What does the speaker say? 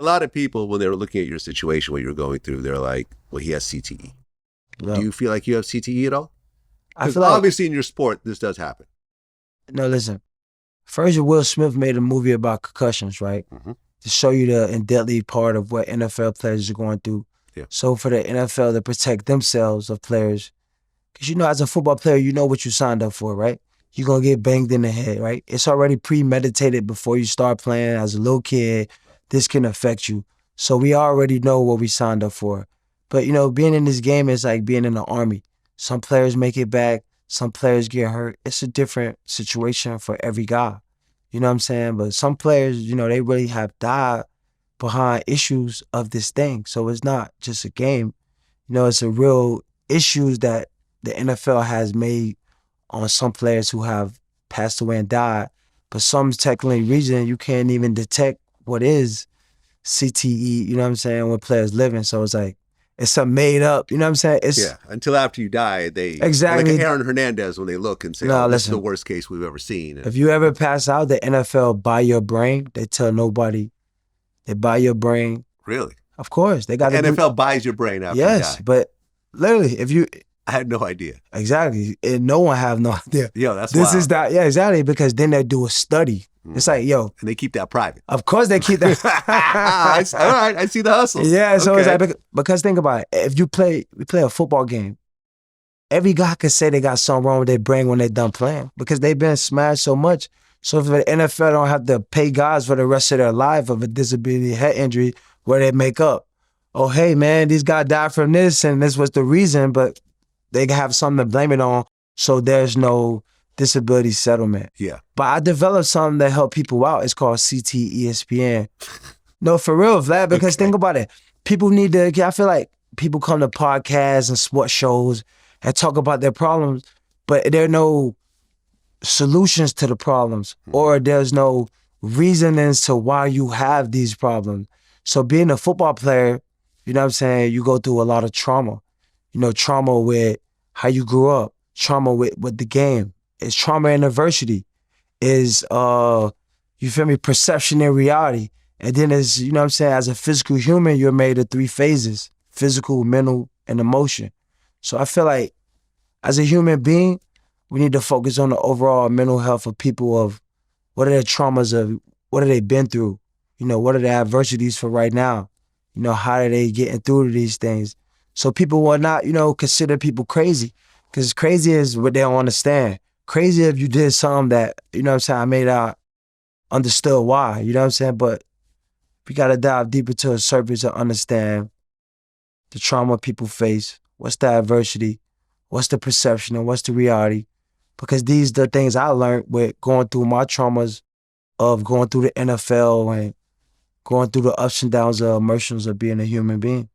A lot of people, when they were looking at your situation, what you were going through, they're like, well, he has CTE. Yeah. Do you feel like you have CTE at all? I Because feel like, obviously in your sport, this does happen. no, listen. First, Will Smith made a movie about concussions, right? Mm-hmm. To show you the deadly part of what NFL players are going through. Yeah. So for the NFL to protect themselves of players, because you know, as a football player, you know what you signed up for, right? You're going to get banged in the head, right? It's already premeditated before you start playing. As a little kid, this can affect you. So we already know what we signed up for. But, you know, being in this game is like being in the Army. Some players make it back. Some players get hurt. It's a different situation for every guy. You know what I'm saying? But some players, you know, they really have died behind issues of this thing. So it's not just a game. You know, it's a real issues that the NFL has made on some players who have passed away and died. But some technically reason you can't even detect what is CTE, you know what I'm saying, when players living. So it's like, it's something made up, you know what I'm saying? It's Yeah, until after you die, they exactly like Aaron Hernandez when they look and say, No, "Oh, this is listen. the worst case we've ever seen." If you ever pass out, the NFL buy your brain. They tell nobody. They buy your brain. Really? Of course, they got The NFL buys your brain after you Yes, die. but literally, if you I had no idea. exactly, and no one have no idea. Yo, that's This wild. is that. Yeah, exactly. Because then they do a study. It's like, yo, And they keep that private. of course they keep that. All right, I see the hustle. Yeah, so Okay. it's like, because think about it. If we play a football game, every guy could say they got something wrong with their brain when they're done playing because they've been smashed so much. So if the NFL don't have to pay guys for the rest of their life of a disability head injury where they make up, oh, hey, man, these guys died from this and this was the reason, but they have something to blame it on, so there's no disability settlement. Yeah. But I developed something that help people out. It's called CTE ESPN. No, for real, Vlad, because think about it. People need to, I feel like people come to podcasts and sports shows and talk about their problems, but there are no solutions to the problems, or there's no reasonings to why you have these problems. So being a football player, you know what I'm saying, you go through a lot of trauma. You know, trauma with how you grew up, trauma with the game. It's trauma and adversity. Is you feel me, perception and reality. And then as, you know what I'm saying, as a physical human, you're made of 3 phases: physical, mental, and emotion. So I feel like as a human being, we need to focus on the overall mental health of people, of what are their traumas, of what have they been through? You know, what are the adversities for right now? You know, how are they getting through these things? So people will not, you know, consider people crazy, because crazy is what they don't understand. Crazy if you did something that, you know what I'm saying, I made out, understood why, you know what I'm saying? But we gotta dive deeper to a surface to understand the trauma people face, what's the adversity, what's the perception, and what's the reality. Because these are the things I learned with going through my traumas of going through the NFL and going through the ups and downs of emotions of being a human being.